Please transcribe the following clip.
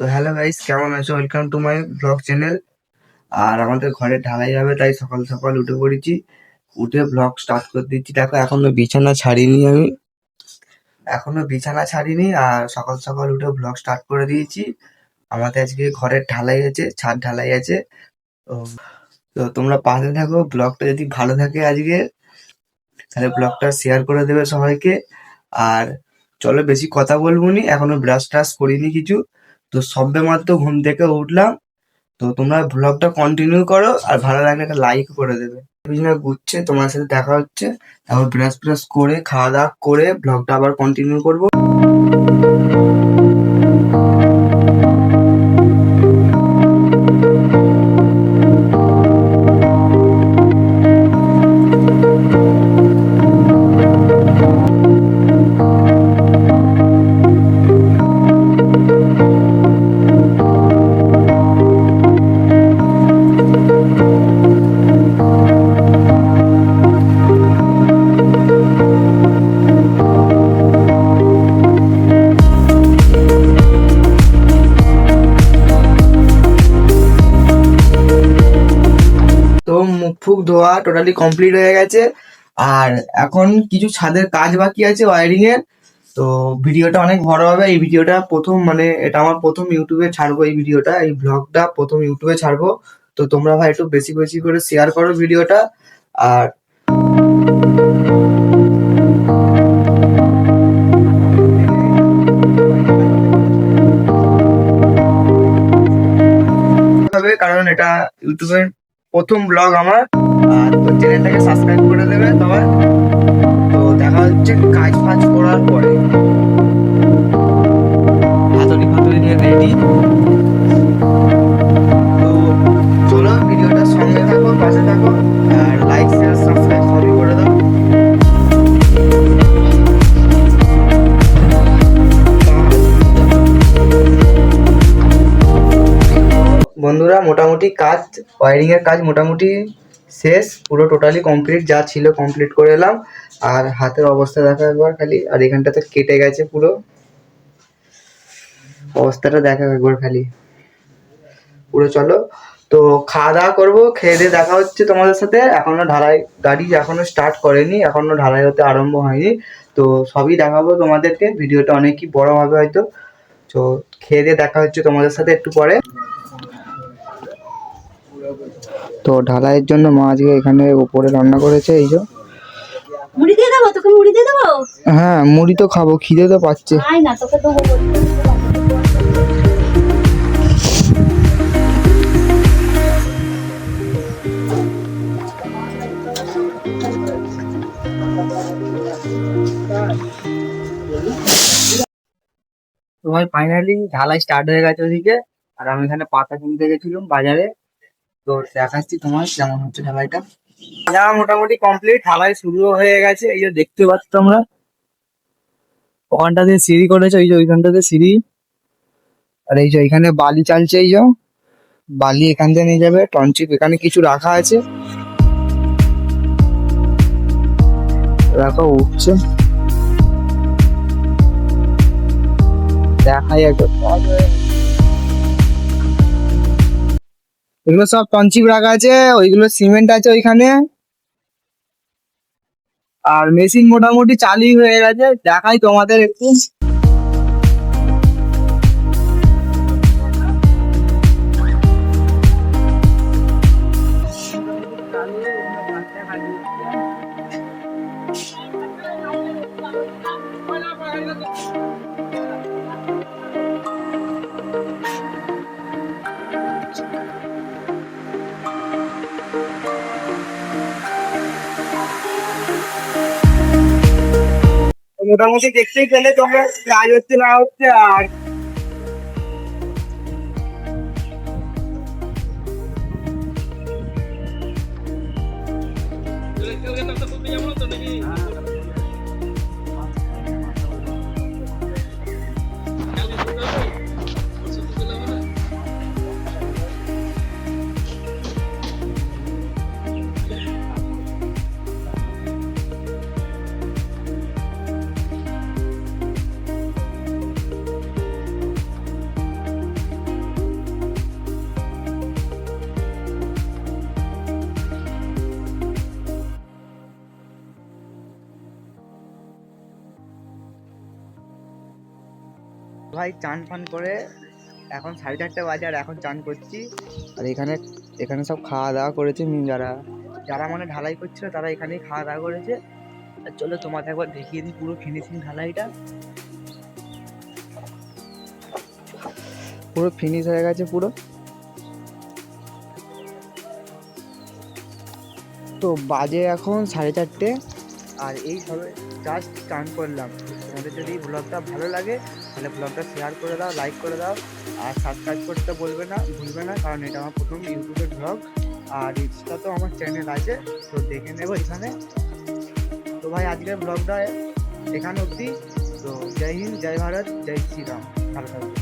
তো hello guys, কেমন আছো? Welcome to my blog channel. আর আমাদের ঘরে ঢালাই যাবে, তাই সকাল সকাল উঠে পড়েছি। উঠে ব্লগ স্টার্ট করে দিচ্ছি। দেখো, এখনো বিছানা ছাড়িনি আর সকাল সকাল উঠে ব্লগ স্টার্ট করে দিয়েছি। আমাদের আজকে ঘরের ঢালাই আছে, ছাদ ঢালাই আছে। তো তো তোমরা পাশে থাকো। ব্লগটা যদি ভালো থাকে আজকে, তাহলে ব্লগটা শেয়ার করে দেবে সবাইকে। আর চলো, বেশি কথা বলবো নি, এখনো ব্রাশ ট্রাশ করিনি কিছু। তো সবে মাত্র ঘুম থেকে উঠলাম। তো তোমরা ব্লগটা কন্টিনিউ করো, আর ভালো লাগলে একটা লাইক করে দেবে। বিছানা গুছছে, তোমার সাথে দেখা হচ্ছে। তারপর ব্রাশ ব্রাশ করে খাওয়া দাওয়া করে ব্লগটা আবার কন্টিনিউ করবো। তো মুখ ফুক ধোয়া টোটালি কমপ্লিট হয়ে গেছে। আর এখন কিছু ছাদের কাজ বাকি আছে, ওয়ারিং এর। তো ভিডিওটা অনেক বড় হবে। এই ভিডিওটা প্রথম, মানে এটা আমার প্রথম ইউটিউবে ছাড়বো। এই ভিডিওটা, এই ব্লগটা প্রথম ইউটিউবে ছাড়বো। তো তোমরা ভাই একটু বেশি বেশি করে শেয়ার করো ভিডিওটা। আর হবে, কারণ এটা ইউটিউবের প্রথম ব্লগ আমার। আর তো চ্যানেলটাকে সাবস্ক্রাইব করে দেবে সবাই। তো দেখা হচ্ছে কাজ ফাজ করার পরে। হাতুড়ি ফাতুড়ি নিয়ে রেডি। তো চলো, ভিডিওটার সঙ্গে থাকো, পাশে থাকো। আর লাইক শেয়ার সাবস্ক্রাইব সবই করে দাও। বন্ধুরা, মোটামুটি কাজ, ওয়ারিং এর কাজ মোটামুটি শেষ, পুরো টোটালি কমপ্লিট। যা ছিল কমপ্লিট করে এলাম। আর হাতের অবস্থা দেখা একবার খালি, আর এখানটাতে কেটে গেছে পুরো। অবস্থাটা দেখা একবার খালি পুরো। চলো, তো খাওয়া দাওয়া করবো, খেয়ে দিয়ে দেখা হচ্ছে তোমাদের সাথে। এখনো ঢালাই গাড়ি এখনো স্টার্ট করেনি, এখনো ঢালাই হতে আরম্ভ হয়নি। তো সবই দেখাবো তোমাদেরকে। ভিডিওটা অনেকই বড় হবে হয়তো। তো খেয়ে দিয়ে দেখা হচ্ছে তোমাদের সাথে একটু পরে। তো ঢালাইয়ের জন্য মা আজকে এখানে উপরে রান্না করেছে, এই যে। মুড়ি দিয়ে দেবো তোকে, মুড়ি দিয়ে দেবো। হ্যাঁ, মুড়ি তো খাবো, খিদে তো পাচ্ছে। আয় না, তোকে দেবো বলছি। তো ভাই ফাইনালি ঢালাই স্টার্ট হয়ে গেছে ওদিকে। আর আমি এখানে পাতা কিনতে গেছিলাম বাজারে। তো দেখাচ্ছি তোমার কেমন হচ্ছে ঢালাইটা। যা মোটামুটি কমপ্লিট, ঢালাই শুরু হয়ে গেছে। এই যে দেখতে পাচ্ছ তোমরা, ওখানটা দিয়ে সিঁড়ি করেছে, এই যে ওইখানটাতে সিঁড়ি। আর এই যে এখানে বালি চালছে, এই যে বালি এখান দিয়ে নিয়ে যাবে। টনচিপ এখানে কিছু রাখা আছে, রাখা উঠছে। দেখাই একবার। এগুলো সব টনচিপ রাখা আছে, ওইগুলো সিমেন্ট আছে ওইখানে। আর মেশিন মোটামুটি চালু হয়ে গেছে, দেখাই তোমাদের একটু। মোটামুটি দেখতেই পেলে তোমরা কাজ হচ্ছে না হচ্ছে। আর ভাই চান ফান করে এখন 4:30 বাজে আর এখন চান করছি। আর এখানে এখানে সব খাওয়া দাওয়া করেছে যারা যারা মানে ঢালাই করছিল তারা এখানেই খাওয়া দাওয়া করেছে। আর চলো তোমাদের একবার দেখিয়ে দিই পুরো ফিনিশিং ঢালাইটা। পুরো ফিনিশ হয়ে গেছে পুরো। তো বাজে এখন 4:30 আর এই সবে জাস্ট স্টার্ট করলাম। তোমাদের যদি ব্লগটা ভালো লাগে তাহলে ব্লগটা শেয়ার করে দাও, লাইক করে দাও আর সাবস্ক্রাইব করতে ভুলবে না, কারণ এটা আমার প্রথম ইউটিউবের ব্লগ। আর ইনস্টা তো আমার চ্যানেল আছে, তো দেখে নেবো এখানে। তো ভাই আজকের ব্লগটা এখানে অবধি। তো জয় হিন্দ, জয় ভারত, জয় শ্রীরাম, ভালো থাকবে।